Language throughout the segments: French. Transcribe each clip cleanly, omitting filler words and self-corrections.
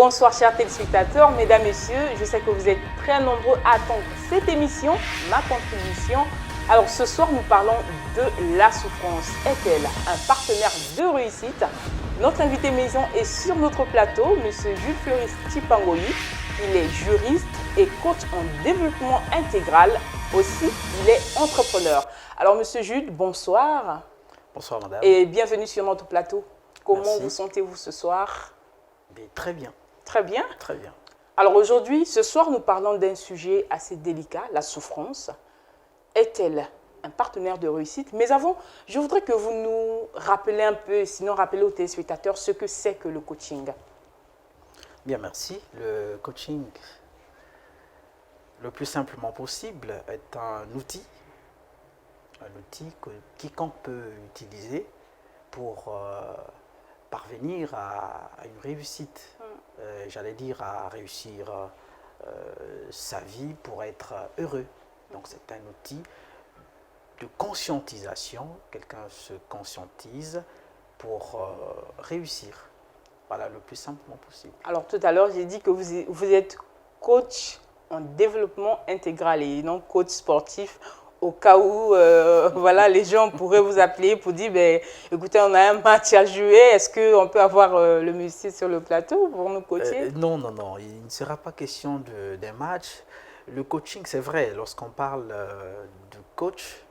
Bonsoir chers téléspectateurs, mesdames, messieurs, je sais que vous êtes très nombreux à attendre cette émission, ma contribution. Alors ce soir, nous parlons de la souffrance. Est-elle un partenaire de réussite? Notre invité maison est sur notre plateau, M. Jules Floris Tipangoyi. Il est juriste et coach en développement intégral. Aussi, il est entrepreneur. Alors M. Jules, bonsoir. Bonsoir madame. Et bienvenue sur notre plateau. Comment Merci. vous sentez-vous ce soir? Très bien. Très bien. Très bien. Alors aujourd'hui, ce soir, nous parlons d'un sujet assez délicat, la souffrance. Est-elle un partenaire de réussite? Mais avant, je voudrais que vous nous rappeliez un peu, sinon rappelez aux téléspectateurs ce que c'est que le coaching. Bien, merci. Le coaching, le plus simplement possible, est un outil que quiconque peut utiliser pour parvenir à une réussite. J'allais dire à réussir sa vie pour être heureux. Donc c'est un outil de conscientisation. Quelqu'un se conscientise pour réussir. Voilà, le plus simplement possible. Alors tout à l'heure, j'ai dit que vous êtes coach en développement intégral et non coach sportif. Au cas où voilà, les gens pourraient vous appeler pour dire ben, écoutez, on a un match à jouer, est-ce qu'on peut avoir le monsieur sur le plateau pour nous coacher? Non, il ne sera pas question d'un match. Le coaching, c'est vrai, lorsqu'on parle de coach,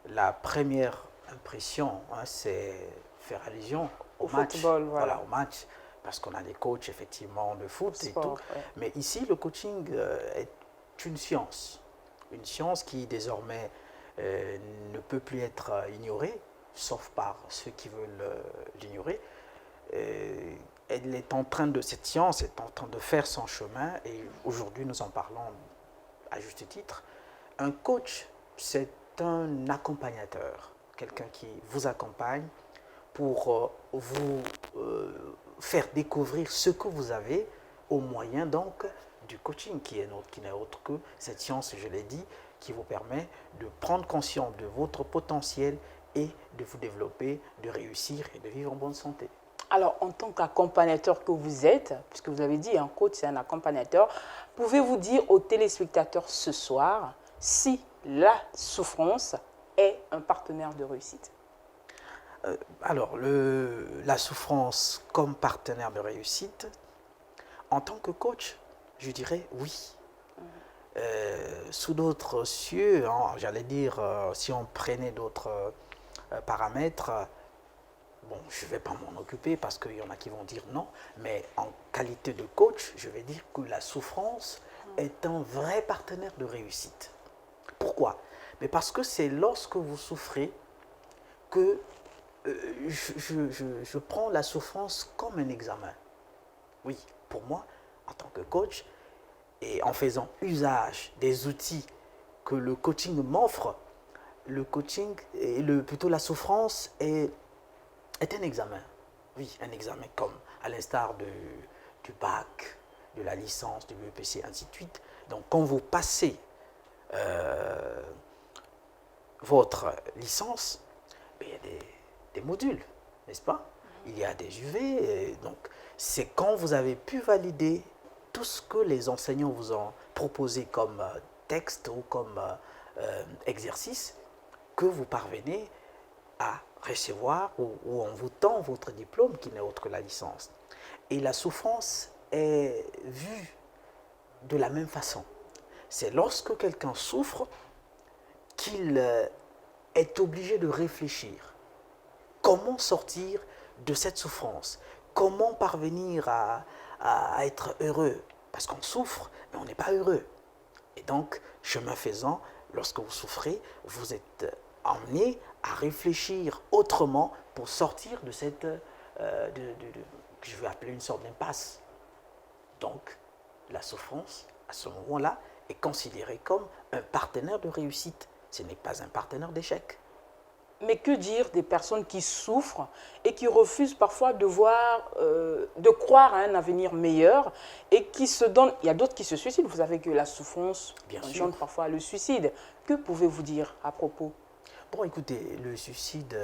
la première impression, c'est faire allusion au match. Football, voilà. Au match, parce qu'on a des coachs effectivement de foot Sport, et tout. ouais. Mais ici, le coaching est une science. Une science qui désormais ne peut plus être ignorée, sauf par ceux qui veulent l'ignorer. Elle est en train de, cette science est en train de faire son chemin et aujourd'hui nous en parlons à juste titre. Un coach, c'est un accompagnateur, quelqu'un qui vous accompagne pour vous faire découvrir ce que vous avez au moyen donc du coaching qui n'est autre que cette science, je l'ai dit, qui vous permet de prendre conscience de votre potentiel et de vous développer, de réussir et de vivre en bonne santé. Alors, en tant qu'accompagnateur que vous êtes, puisque vous avez dit un coach, c'est un accompagnateur, pouvez-vous dire aux téléspectateurs ce soir si la souffrance est un partenaire de réussite? Alors, la souffrance comme partenaire de réussite, en tant que coach, je dirais oui. Sous d'autres cieux, hein, j'allais dire, si on prenait d'autres paramètres, bon, je ne vais pas m'en occuper parce qu'il y en a qui vont dire non, mais en qualité de coach, je vais dire que la souffrance est un vrai partenaire de réussite. Pourquoi? Mais parce que c'est lorsque vous souffrez que je prends la souffrance comme un examen. Oui, pour moi, en tant que coach, et en faisant usage des outils que le coaching m'offre, le coaching, plutôt la souffrance est un examen. Oui, un examen comme à l'instar du bac, de la licence, du BEPC, ainsi de suite. Donc quand vous passez votre licence, il y a des modules, n'est-ce pas? Il y a des UV, donc c'est quand vous avez pu valider tout ce que les enseignants vous ont proposé comme texte ou comme exercice que vous parvenez à recevoir ou on vous tend votre diplôme qui n'est autre que la licence. Et la souffrance est vue de la même façon. C'est lorsque quelqu'un souffre qu'il est obligé de réfléchir. Comment sortir de cette souffrance? Comment parvenir à être heureux? Parce qu'on souffre, mais on n'est pas heureux. Et donc, chemin faisant, lorsque vous souffrez, vous êtes emmené à réfléchir autrement pour sortir de cette, que je vais appeler une sorte d'impasse. Donc, la souffrance, à ce moment-là, est considérée comme un partenaire de réussite. Ce n'est pas un partenaire d'échec. Mais que dire des personnes qui souffrent et qui refusent parfois de voir, de croire à un avenir meilleur et qui se donnent... Il y a d'autres qui se suicident. Vous savez que la souffrance engendre parfois le suicide. Que pouvez-vous dire à propos? Bon, écoutez, le suicide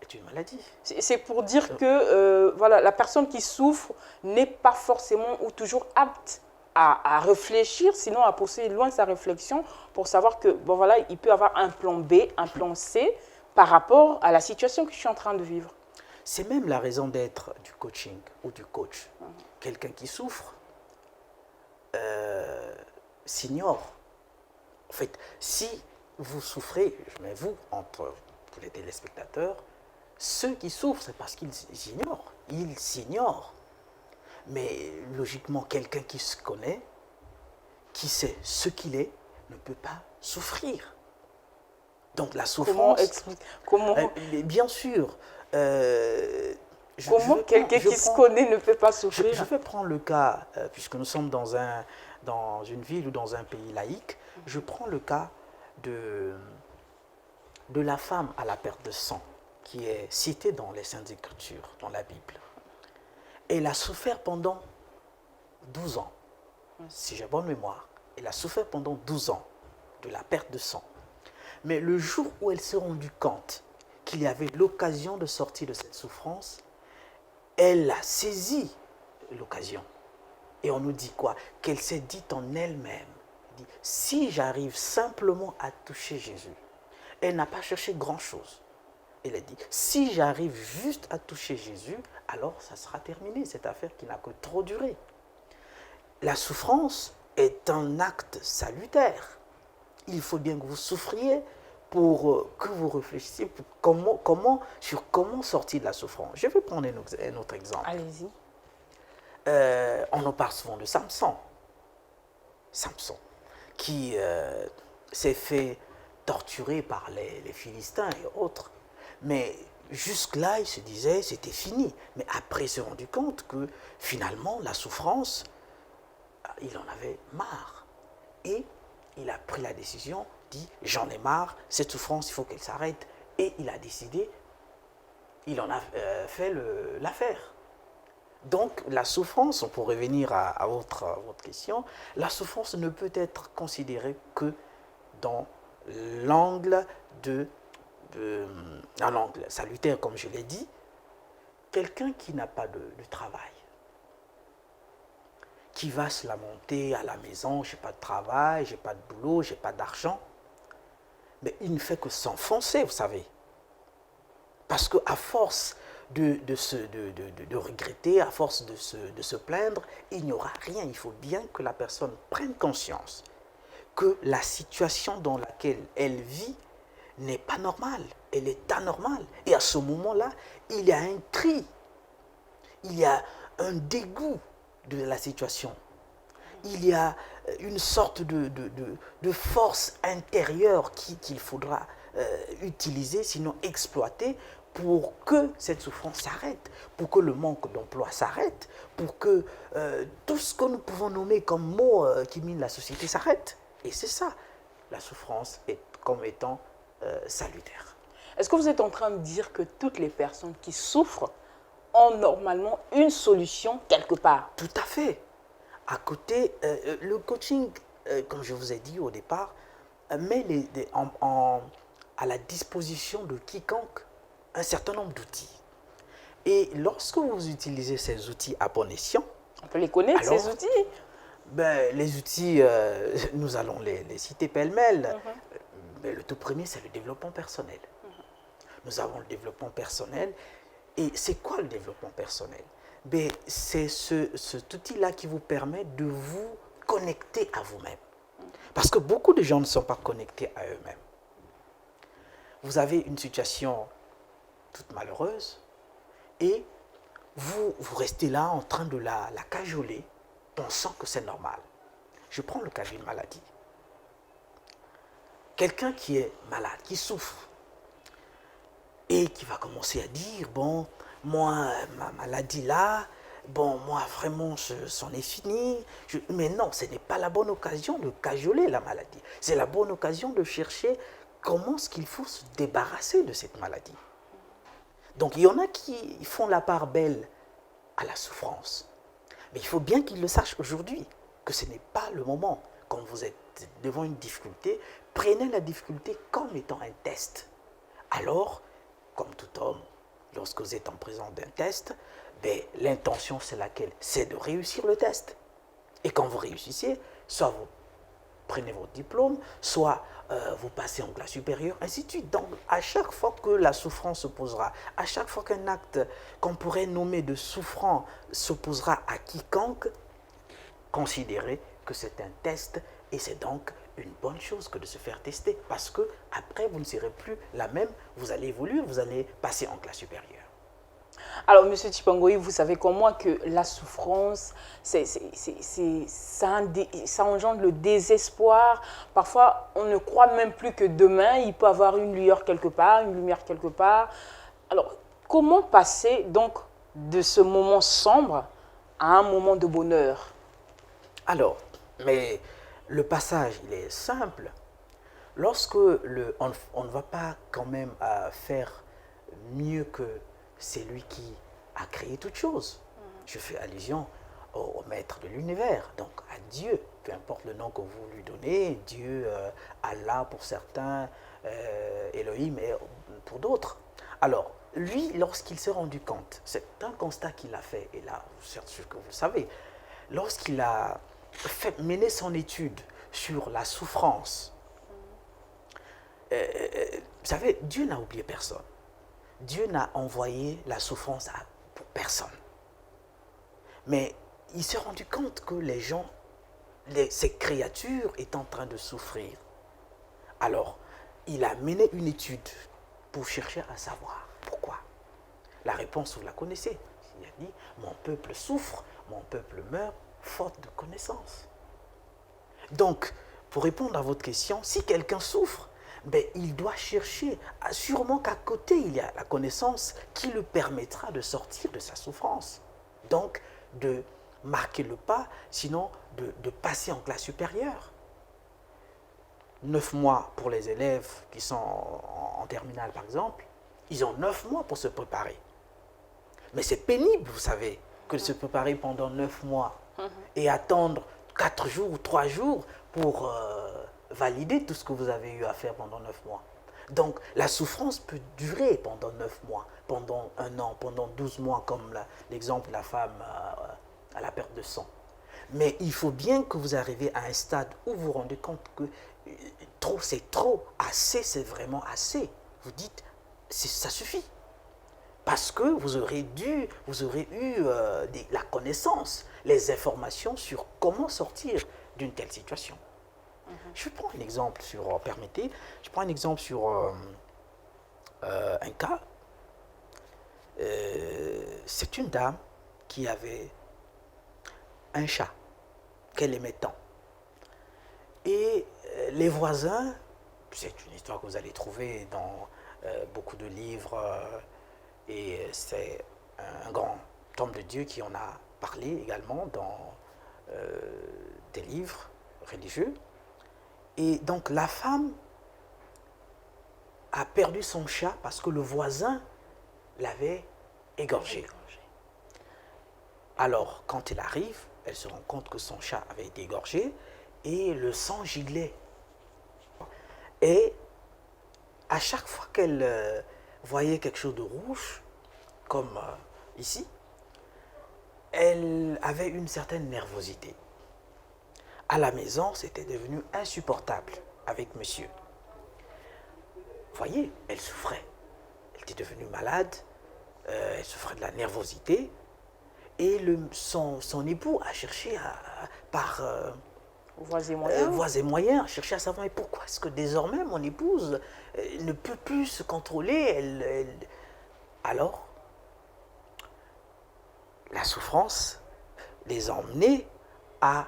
est une maladie. C'est pour dire que voilà, la personne qui souffre n'est pas forcément ou toujours apte à réfléchir, sinon à pousser loin sa réflexion pour savoir que bon, voilà, il peut avoir un plan B, un plan C par rapport à la situation que je suis en train de vivre. C'est même la raison d'être du coaching ou du coach. Quelqu'un qui souffre s'ignore. En fait, si vous souffrez, je mets vous entre tous les téléspectateurs, ceux qui souffrent, c'est parce qu'ils s'ignorent. Ils s'ignorent. Mais logiquement, quelqu'un qui se connaît, qui sait ce qu'il est, ne peut pas souffrir. Donc la souffrance... Comment bien sûr. Comment quelqu'un qui se connaît ne peut pas souffrir? Je vais prendre le cas, puisque nous sommes dans une ville ou dans un pays laïque, je prends le cas de la femme à la perte de sang, qui est citée dans les Saintes Écritures, dans la Bible. Elle a souffert pendant 12 ans, si j'ai bonne mémoire. Elle a souffert pendant 12 ans de la perte de sang. Mais le jour où elle s'est rendue compte qu'il y avait l'occasion de sortir de cette souffrance, elle a saisi l'occasion. Et on nous dit quoi? Qu'elle s'est dit en elle-même, si j'arrive simplement à toucher Jésus, elle n'a pas cherché grand-chose. Elle a dit, si j'arrive juste à toucher Jésus, alors ça sera terminé, cette affaire qui n'a que trop duré. La souffrance est un acte salutaire. Il faut bien que vous souffriez pour que vous réfléchissiez sur comment sortir de la souffrance. Je vais prendre un autre exemple. Allez-y. On en parle souvent de Samson. Samson, qui s'est fait torturer par les Philistins et autres. Mais jusque-là, il se disait c'était fini. Mais après, il s'est rendu compte que finalement, la souffrance, il en avait marre. Et il a pris la décision, dit j'en ai marre, cette souffrance, il faut qu'elle s'arrête. Et il a décidé, il en a fait l'affaire. Donc la souffrance, pour revenir à votre question, la souffrance ne peut être considérée que dans l'angle un angle salutaire, comme je l'ai dit. Quelqu'un qui n'a pas de travail, qui va se lamenter à la maison, j'ai pas de travail, j'ai pas de boulot, j'ai pas d'argent, mais il ne fait que s'enfoncer, vous savez. Parce qu'à force de regretter, à force de se plaindre, il n'y aura rien. Il faut bien que la personne prenne conscience que la situation dans laquelle elle vit n'est pas normale, elle est anormale. Et à ce moment-là, il y a un cri, il y a un dégoût de la situation. Il y a une sorte de force intérieure qu'il faudra utiliser, sinon exploiter, pour que cette souffrance s'arrête, pour que le manque d'emploi s'arrête, pour que tout ce que nous pouvons nommer comme mots qui minent la société s'arrête. Et c'est ça, la souffrance comme étant salutaire. Est-ce que vous êtes en train de dire que toutes les personnes qui souffrent ont normalement une solution quelque part? Tout à fait. À côté, le coaching, comme je vous ai dit au départ, met à la disposition de quiconque un certain nombre d'outils. Et lorsque vous utilisez ces outils à bon escient, on peut les connaître, alors, ces outils? Les outils, nous allons les citer pêle-mêle. Mais le tout premier, c'est le développement personnel. Nous avons le développement personnel. Et c'est quoi le développement personnel? C'est cet outil-là qui vous permet de vous connecter à vous-même. Parce que beaucoup de gens ne sont pas connectés à eux-mêmes. Vous avez une situation toute malheureuse et vous restez là en train de la cajoler, pensant que c'est normal. Je prends le cas d'une maladie. Quelqu'un qui est malade, qui souffre, et qui va commencer à dire, bon, moi, ma maladie là, bon, moi, vraiment, c'en est fini. Mais non, ce n'est pas la bonne occasion de cajoler la maladie. C'est la bonne occasion de chercher comment est-ce qu'il faut se débarrasser de cette maladie. Donc, il y en a qui font la part belle à la souffrance. Mais il faut bien qu'ils le sachent aujourd'hui, que ce n'est pas le moment. Quand vous êtes devant une difficulté, prenez la difficulté comme étant un test. Alors, comme tout homme, lorsque vous êtes en présence d'un test, ben, l'intention c'est laquelle? C'est de réussir le test. Et quand vous réussissez, soit vous prenez votre diplôme, soit vous passez en classe supérieure, ainsi de suite. Donc, à chaque fois que la souffrance s'opposera, à chaque fois qu'un acte qu'on pourrait nommer de souffrant s'opposera à quiconque, considérez que c'est un test et c'est donc une bonne chose que de se faire tester parce que après vous ne serez plus la même, vous allez évoluer, vous allez passer en classe supérieure. Alors, Monsieur Chipangoï, vous savez comme moi que la souffrance, ça engendre le désespoir. Parfois, on ne croit même plus que demain, il peut y avoir une lueur quelque part, une lumière quelque part. Alors, comment passer donc de ce moment sombre à un moment de bonheur? Alors, mais le passage, il est simple. Lorsque on ne va pas quand même faire mieux que c'est lui qui a créé toute chose. Je fais allusion au maître de l'univers, donc à Dieu, peu importe le nom que vous lui donnez, Dieu, Allah pour certains, Elohim pour d'autres. Alors, lui, lorsqu'il s'est rendu compte, c'est un constat qu'il a fait, et là, c'est sûr que vous le savez, lorsqu'il a mené son étude sur la souffrance, vous savez, Dieu n'a oublié personne. Dieu n'a envoyé la souffrance pour personne. Mais il s'est rendu compte que les gens, ces créatures étaient en train de souffrir. Alors, il a mené une étude pour chercher à savoir pourquoi. La réponse, vous la connaissez. Il a dit, mon peuple souffre, mon peuple meurt, faute de connaissance. Donc, pour répondre à votre question, si quelqu'un souffre, ben, il doit chercher, sûrement qu'à côté, il y a la connaissance qui le permettra de sortir de sa souffrance. Donc, de marquer le pas, sinon de passer en classe supérieure. 9 mois pour les élèves qui sont en terminale, par exemple, ils ont 9 mois pour se préparer. Mais c'est pénible, vous savez, que de se préparer pendant 9 mois et attendre 4 jours ou 3 jours pour valider tout ce que vous avez eu à faire pendant 9 mois. Donc, la souffrance peut durer pendant 9 mois, pendant 1 an, pendant 12 mois, comme l'exemple de la femme à la perte de sang. Mais il faut bien que vous arriviez à un stade où vous vous rendez compte que trop, c'est trop, assez, c'est vraiment assez. Vous dites, ça suffit. Parce que vous aurez eu la connaissance, les informations sur comment sortir d'une telle situation. Je prends un exemple sur, permettez, je prends un exemple sur un cas. C'est une dame qui avait un chat qu'elle aimait tant. Et les voisins, c'est une histoire que vous allez trouver dans beaucoup de livres, et c'est un grand homme de Dieu qui en a parlé également dans des livres religieux. Et donc la femme a perdu son chat parce que le voisin l'avait égorgé. Alors, quand elle arrive, elle se rend compte que son chat avait été égorgé et le sang gilait. Et à chaque fois qu'elle voyait quelque chose de rouge, comme ici, elle avait une certaine nervosité. À la maison, c'était devenu insupportable avec monsieur. Vous voyez, elle souffrait. Elle était devenue malade, elle souffrait de la nervosité. Et son époux a cherché par voies et moyens, à chercher à savoir mais pourquoi est-ce que désormais mon épouse ne peut plus se contrôler. Alors, la souffrance les a emmenés à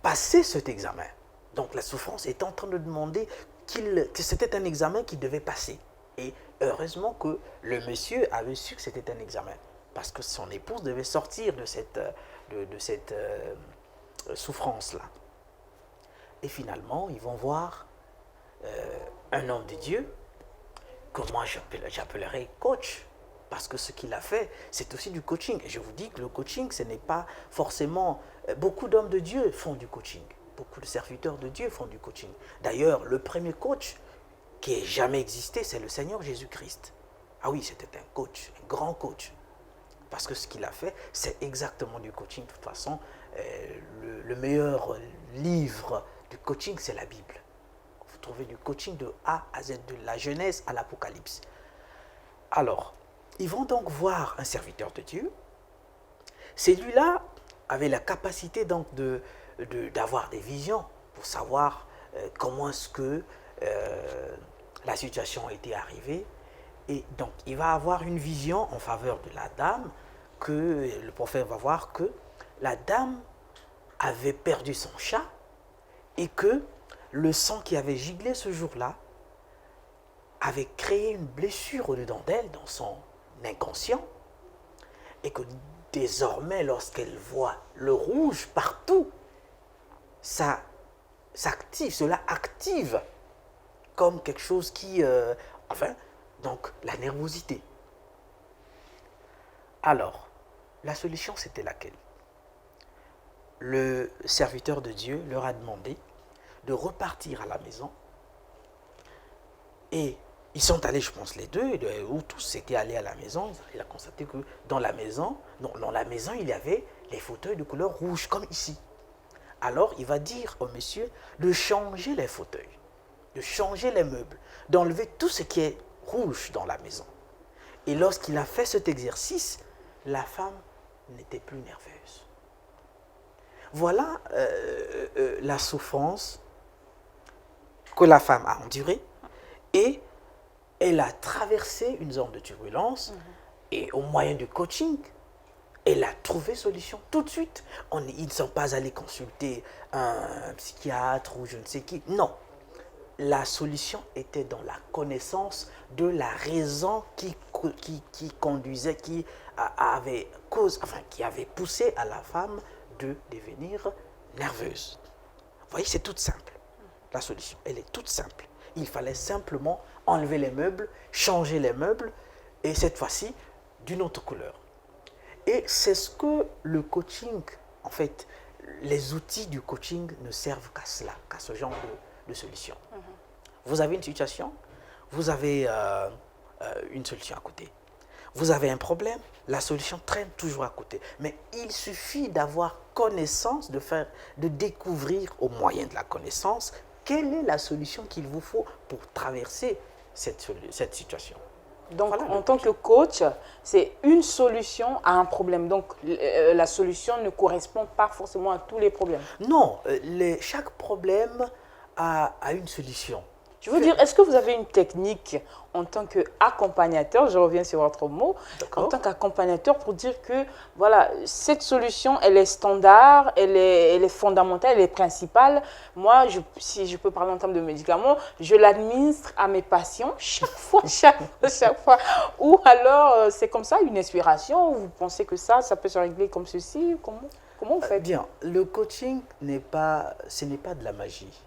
passer cet examen. Donc la souffrance est en train de demander que c'était un examen qu'il devait passer. Et heureusement que le monsieur avait su que c'était un examen. Parce que son épouse devait sortir de cette souffrance-là. Et finalement, ils vont voir un homme de Dieu, que moi j'appellerais coach. Parce que ce qu'il a fait, c'est aussi du coaching. Et je vous dis que le coaching, ce n'est pas forcément... Beaucoup d'hommes de Dieu font du coaching. Beaucoup de serviteurs de Dieu font du coaching. D'ailleurs, le premier coach qui ait jamais existé, c'est le Seigneur Jésus-Christ. Ah oui, c'était un coach, un grand coach. Parce que ce qu'il a fait, c'est exactement du coaching. De toute façon, le meilleur livre du coaching, c'est la Bible. Vous trouvez du coaching de A à Z, de la Genèse à l'Apocalypse. Alors, ils vont donc voir un serviteur de Dieu. Celui-là avait la capacité donc d'avoir des visions pour savoir comment est-ce que la situation était arrivée. Et donc, il va avoir une vision en faveur de la dame, que le prophète va voir que la dame avait perdu son chat et que le sang qui avait giglé ce jour-là avait créé une blessure au-dedans d'elle, dans son inconscient, et que désormais, lorsqu'elle voit le rouge partout, cela active comme quelque chose qui, donc la nervosité. Alors, la solution, c'était laquelle? Le serviteur de Dieu leur a demandé de repartir à la maison. Et ils sont allés, je pense, les deux, ou tous étaient allés à la maison. Il a constaté que dans la maison, il y avait les fauteuils de couleur rouge, comme ici. Alors, il va dire au monsieur de changer les fauteuils, de changer les meubles, d'enlever tout ce qui est rouge dans la maison. Et lorsqu'il a fait cet exercice, la femme n'était plus nerveuse. Voilà la souffrance que la femme a endurée, et elle a traversé une zone de turbulence, et au moyen du coaching, elle a trouvé solution tout de suite. Ils ne sont pas allés consulter un psychiatre ou je ne sais qui. Non. La solution était dans la connaissance de la raison qui conduisait, qui avait poussé à la femme de devenir nerveuse. Vous voyez, c'est tout simple. La solution, elle est toute simple. Il fallait simplement enlever les meubles, changer les meubles, et cette fois-ci, d'une autre couleur. Et c'est ce que le coaching, en fait, les outils du coaching ne servent qu'à cela, qu'à ce genre de solution. Vous avez une situation, vous avez une solution à côté. Vous avez un problème, la solution traîne toujours à côté. Mais il suffit d'avoir connaissance, de découvrir au moyen de la connaissance quelle est la solution qu'il vous faut pour traverser cette situation. Donc, voilà, en tant que coach, c'est une solution à un problème. Donc, la solution ne correspond pas forcément à tous les problèmes. Non, chaque problème a une solution. Je veux dire, est-ce que vous avez une technique en tant qu'accompagnateur, je reviens sur votre mot, en tant qu'accompagnateur pour dire que voilà, cette solution, elle est standard, elle est fondamentale, elle est principale. Moi, si je peux parler en termes de médicaments, je l'administre à mes patients chaque fois. Ou alors, c'est comme ça, une inspiration, vous pensez que ça peut se régler comme ceci, comment vous faites? Bien, le coaching, ce n'est pas de la magie.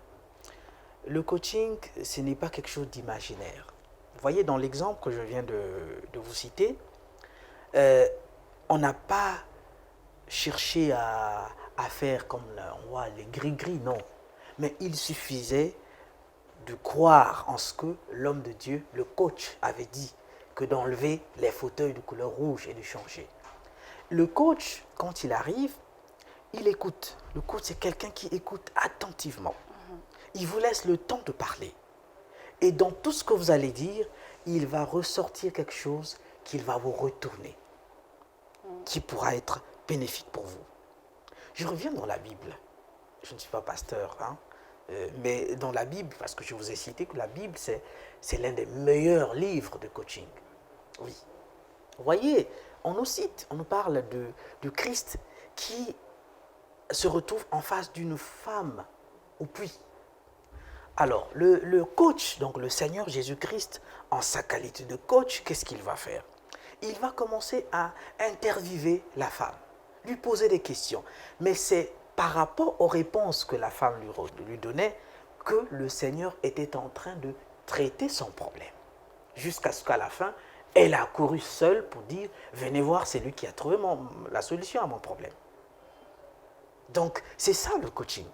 Le coaching, ce n'est pas quelque chose d'imaginaire. Vous voyez, dans l'exemple que je viens de vous citer, on n'a pas cherché à faire comme on voit les gris-gris, non. Mais il suffisait de croire en ce que l'homme de Dieu, le coach, avait dit, que d'enlever les fauteuils de couleur rouge et de changer. Le coach, quand il arrive, il écoute. Le coach, c'est quelqu'un qui écoute attentivement. Il vous laisse le temps de parler. Et dans tout ce que vous allez dire, il va ressortir quelque chose qu'il va vous retourner, qui pourra être bénéfique pour vous. Je reviens dans la Bible. Je ne suis pas pasteur, mais dans la Bible, parce que je vous ai cité que la Bible, c'est l'un des meilleurs livres de coaching. Oui. Vous voyez, on nous cite, on nous parle de Christ qui se retrouve en face d'une femme au puits. Alors, le coach, donc le Seigneur Jésus-Christ, en sa qualité de coach, qu'est-ce qu'il va faire? Il va commencer à interviewer la femme, lui poser des questions. Mais c'est par rapport aux réponses que la femme lui donnait que le Seigneur était en train de traiter son problème. Jusqu'à ce qu'à la fin, elle a couru seule pour dire « Venez voir, c'est lui qui a trouvé la solution à mon problème. » Donc, c'est ça le coaching.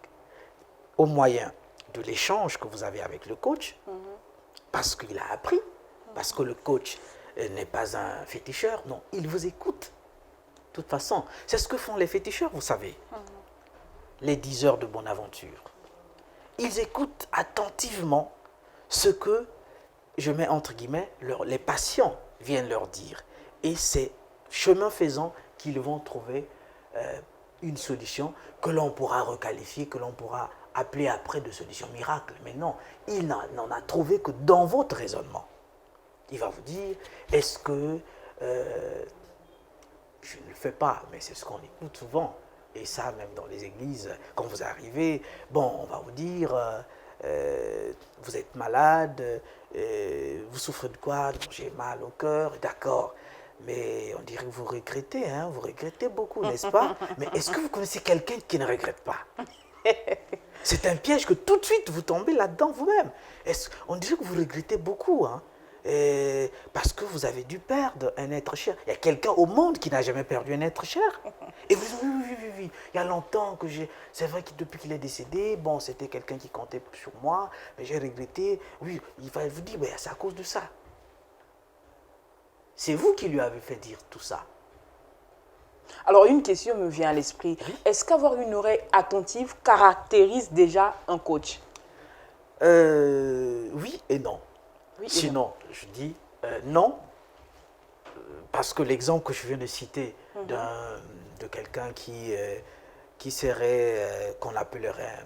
Au moyen de l'échange que vous avez avec le coach, parce qu'il a appris, parce que le coach n'est pas un féticheur. Non, il vous écoute. De toute façon, c'est ce que font les féticheurs, vous savez. Les diseurs de bonne aventure. Ils écoutent attentivement ce que, je mets entre guillemets, les patients viennent leur dire. Et c'est chemin faisant qu'ils vont trouver une solution que l'on pourra requalifier, que l'on pourra appeler après de solution miracle. Mais non, il n'en a trouvé que dans votre raisonnement. Il va vous dire, est-ce que, je ne le fais pas, mais c'est ce qu'on écoute souvent, et ça même dans les églises, quand vous arrivez, bon, on va vous dire, vous êtes malade, vous souffrez de quoi? J'ai mal au cœur, d'accord. Mais on dirait que vous regrettez, hein? Vous regrettez beaucoup, n'est-ce pas? Mais est-ce que vous connaissez quelqu'un qui ne regrette pas? C'est un piège que tout de suite vous tombez là-dedans vous-même. On dirait que vous regrettez beaucoup, hein? Parce que vous avez dû perdre un être cher. Il y a quelqu'un au monde qui n'a jamais perdu un être cher. Et vous dites, oui, il y a longtemps que j'ai... C'est vrai que depuis qu'il est décédé, bon, c'était quelqu'un qui comptait sur moi, mais j'ai regretté. Oui, il va vous dire, c'est à cause de ça. C'est vous qui lui avez fait dire tout ça. Alors, une question me vient à l'esprit. Oui. Est-ce qu'avoir une oreille attentive caractérise déjà un coach? Oui et non. Oui et Sinon, je dis non, parce que l'exemple que je viens de citer de quelqu'un qui serait, qu'on appellerait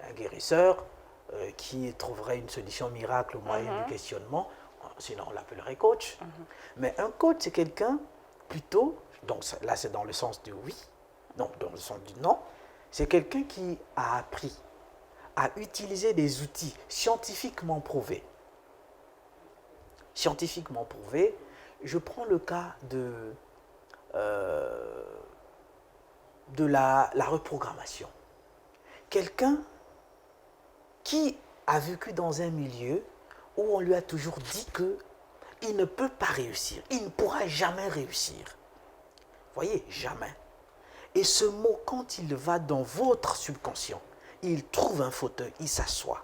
un guérisseur, qui trouverait une solution miracle au moyen du questionnement, sinon on l'appellerait coach. Mais un coach, c'est quelqu'un plutôt, donc là c'est dans le sens du oui, non, dans le sens du non, c'est quelqu'un qui a appris à utiliser des outils scientifiquement prouvés. Scientifiquement prouvé, je prends le cas de la reprogrammation. Quelqu'un qui a vécu dans un milieu où on lui a toujours dit qu'il ne peut pas réussir, il ne pourra jamais réussir. Vous voyez, jamais. Et ce mot, quand il va dans votre subconscient, il trouve un fauteuil, il s'assoit.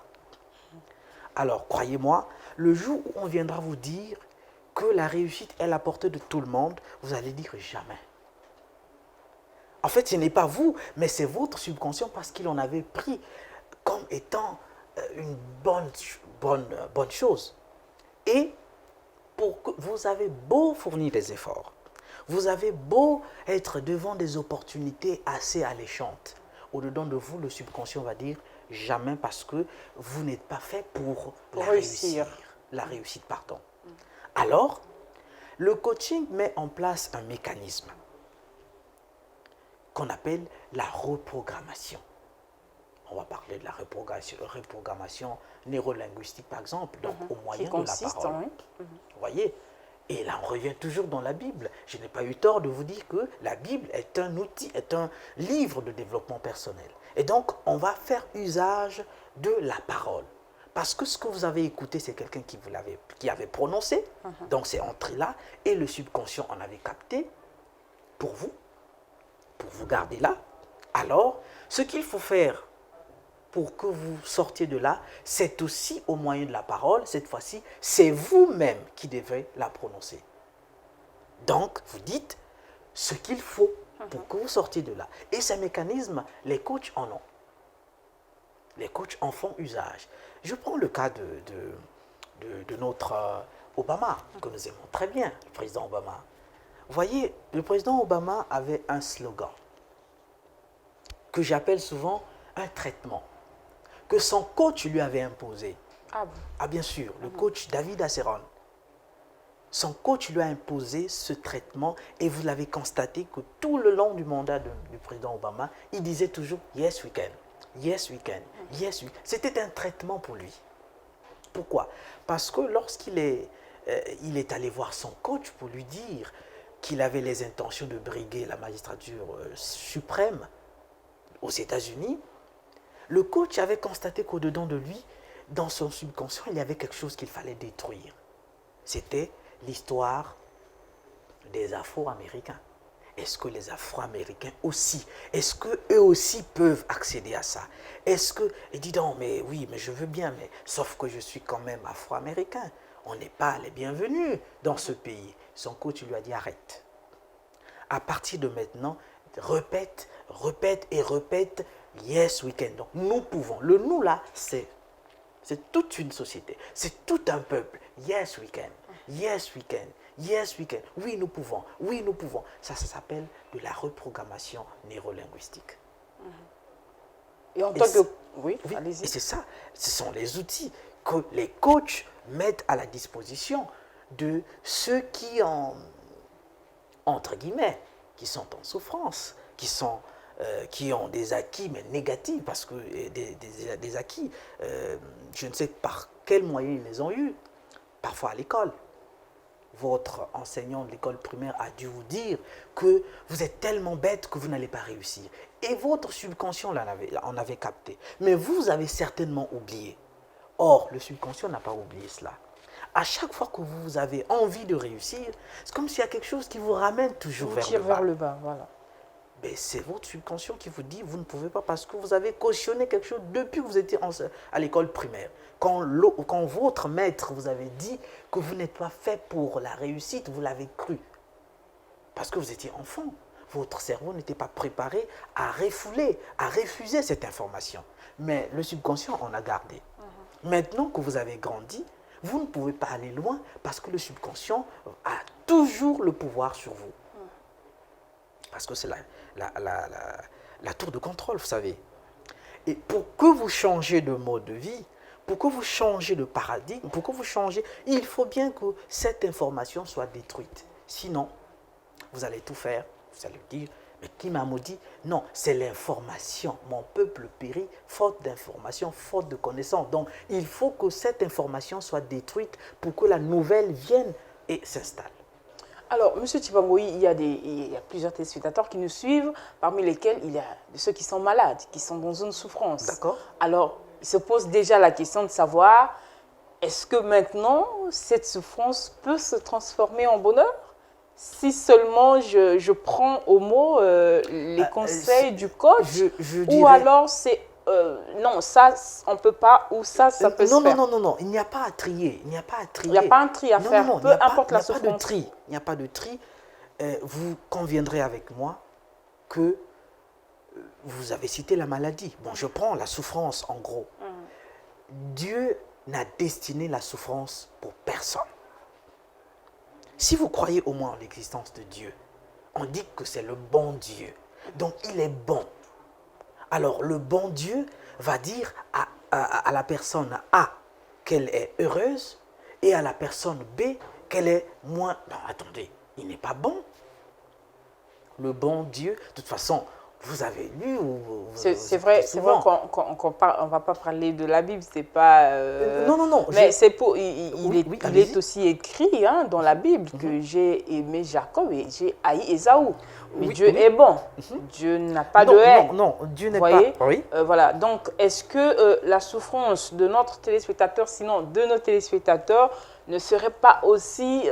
Alors, croyez-moi, le jour où on viendra vous dire que la réussite est à la portée de tout le monde, vous allez dire jamais. En fait, ce n'est pas vous, mais c'est votre subconscient parce qu'il en avait pris comme étant une bonne chose. Et vous avez beau fournir des efforts, vous avez beau être devant des opportunités assez alléchantes, au-dedans de vous, le subconscient va dire jamais parce que vous n'êtes pas fait pour la réussite, pardon. Alors, le coaching met en place un mécanisme qu'on appelle la reprogrammation. On va parler de la reprogrammation neurolinguistique, par exemple, donc au moyen de la parole. Vous voyez? Et là, on revient toujours dans la Bible. Je n'ai pas eu tort de vous dire que la Bible est un outil, est un livre de développement personnel. Et donc, on va faire usage de la parole. Parce que ce que vous avez écouté, c'est quelqu'un qui avait prononcé. Donc, c'est entré là. Et le subconscient en avait capté pour vous garder là. Alors, ce qu'il faut faire pour que vous sortiez de là, c'est aussi au moyen de la parole. Cette fois-ci, c'est vous-même qui devez la prononcer. Donc, vous dites ce qu'il faut pour que vous sortiez de là. Et ces mécanismes, les coachs en ont. Les coachs en font usage. Je prends le cas de notre Obama, que nous aimons très bien, le président Obama. Vous voyez, le président Obama avait un slogan que j'appelle souvent un traitement, que son coach lui avait imposé. Ah bon? Ah bien sûr, le coach David Asseron. Son coach lui a imposé ce traitement et vous l'avez constaté que tout le long du mandat du président Obama, il disait toujours « Yes, we can. Yes, we can. Yes, we can. » C'était un traitement pour lui. Pourquoi? Parce que lorsqu'il est allé voir son coach pour lui dire qu'il avait les intentions de briguer la magistrature suprême aux États-Unis, le coach avait constaté qu'au-dedans de lui, dans son subconscient, il y avait quelque chose qu'il fallait détruire. C'était l'histoire des Afro-Américains. Est-ce que les Afro-Américains aussi, est-ce qu'eux aussi peuvent accéder à ça? Est-ce que, il dit non, mais oui, mais je veux bien, mais sauf que je suis quand même Afro-Américain. on n'est pas les bienvenus dans ce pays. Son coach lui a dit arrête. À partir de maintenant, répète, répète et répète, yes we can. Donc nous pouvons. Le nous là, c'est toute une société, c'est tout un peuple. Yes we can, yes we can, yes we can. Oui nous pouvons, oui nous pouvons. Ça s'appelle de la reprogrammation neurolinguistique. Et en tant que... Oui, oui, allez-y. Et c'est ça, ce sont les outils que les coachs mettent à la disposition de ceux qui entre guillemets, qui sont en souffrance, qui ont des acquis, mais négatifs, parce que des acquis, je ne sais par quels moyens ils les ont eus, parfois à l'école. Votre enseignant de l'école primaire a dû vous dire que vous êtes tellement bête que vous n'allez pas réussir. Et votre subconscient en avait capté. Mais vous avez certainement oublié. Or, le subconscient n'a pas oublié cela. À chaque fois que vous avez envie de réussir, c'est comme s'il y a quelque chose qui vous ramène toujours vers le bas. Voilà. Mais c'est votre subconscient qui vous dit vous ne pouvez pas parce que vous avez cautionné quelque chose depuis que vous étiez à l'école primaire. Quand votre maître vous avait dit que vous n'êtes pas fait pour la réussite, vous l'avez cru. Parce que vous étiez enfant. Votre cerveau n'était pas préparé à refouler, à refuser cette information. Mais le subconscient en a gardé. Maintenant que vous avez grandi, vous ne pouvez pas aller loin parce que le subconscient a toujours le pouvoir sur vous. Parce que c'est la tour de contrôle, vous savez. Et pour que vous changez de mode de vie, pour que vous changez de paradigme, pour que vous changez, il faut bien que cette information soit détruite. Sinon, vous allez tout faire, vous allez dire, mais qui m'a maudit? Non, c'est l'information. Mon peuple périt faute d'information, faute de connaissance. Donc, il faut que cette information soit détruite pour que la nouvelle vienne et s'installe. Alors, M. Tshipangoyi, il y a plusieurs téléspectateurs qui nous suivent, parmi lesquels il y a ceux qui sont malades, qui sont dans une souffrance. D'accord. Alors, il se pose déjà la question de savoir, est-ce que maintenant, cette souffrance peut se transformer en bonheur? Si seulement je prends au mot les conseils du coach, je ou dirais... alors c'est non, ça on ne peut pas, ou ça peut se faire. Non, il n'y a pas à trier. Il n'y a pas à trier. Il n'y a pas un tri à faire, peu importe la souffrance. Il n'y a pas de tri. Vous conviendrez avec moi que vous avez cité la maladie. Bon, je prends la souffrance en gros. Dieu n'a destiné la souffrance pour personne. Si vous croyez au moins en l'existence de Dieu, on dit que c'est le bon Dieu. Donc, il est bon. Alors, le bon Dieu va dire à la personne A qu'elle est heureuse et à la personne B qu'elle est moins... Non, attendez, il n'est pas bon. Le bon Dieu, de toute façon, vous avez lu ou... C'est vrai qu'on ne va pas parler de la Bible, c'est pas... Non. Mais c'est pour... Il est aussi écrit dans la Bible que j'ai aimé Jacob et j'ai haï Ésaü. Mais Dieu est bon. Dieu n'a pas de haine. Non, Dieu n'est pas... Oui. Voilà, donc est-ce que la souffrance de notre téléspectateur, sinon de nos téléspectateurs, ne serait pas aussi...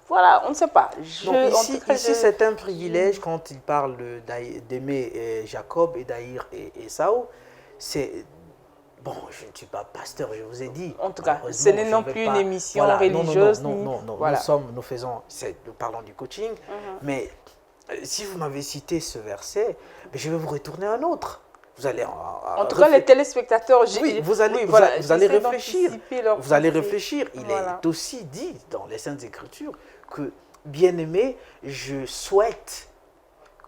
Voilà, on ne sait pas. Ici, c'est un privilège quand il parle d'aimer Jacob et d'haïr Ésaü. C'est... Bon, je ne suis pas pasteur, je vous ai dit. En tout cas, ce n'est non plus une émission religieuse. Non. Voilà. Nous parlons du coaching. Mais si vous m'avez cité ce verset, je vais vous retourner un autre. Vous allez en tout cas, les téléspectateurs, vous allez réfléchir. Vous allez réfléchir. Il est aussi dit dans les Saintes Écritures que, bien-aimé, je souhaite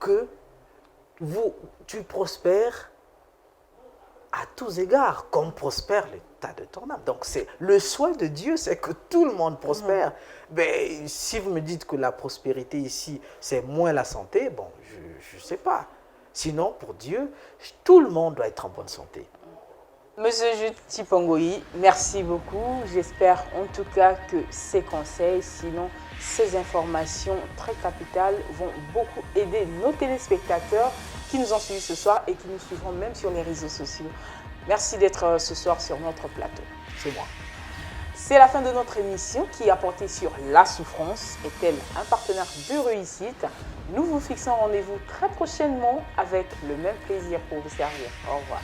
que tu prospères à tous égards, comme prospère l'état de ton âme. Donc, le souhait de Dieu, c'est que tout le monde prospère. Mais si vous me dites que la prospérité ici, c'est moins la santé, bon, je ne sais pas. Sinon, pour Dieu, tout le monde doit être en bonne santé. Monsieur Tshipangoyi, merci beaucoup. J'espère en tout cas que ces conseils, sinon ces informations très capitales, vont beaucoup aider nos téléspectateurs qui nous ont suivis ce soir et qui nous suivront même sur les réseaux sociaux. Merci d'être ce soir sur notre plateau. C'est moi. C'est la fin de notre émission qui a porté sur la souffrance. Est-elle un partenaire de réussite? Nous vous fixons rendez-vous très prochainement avec le même plaisir pour vous servir. Au revoir.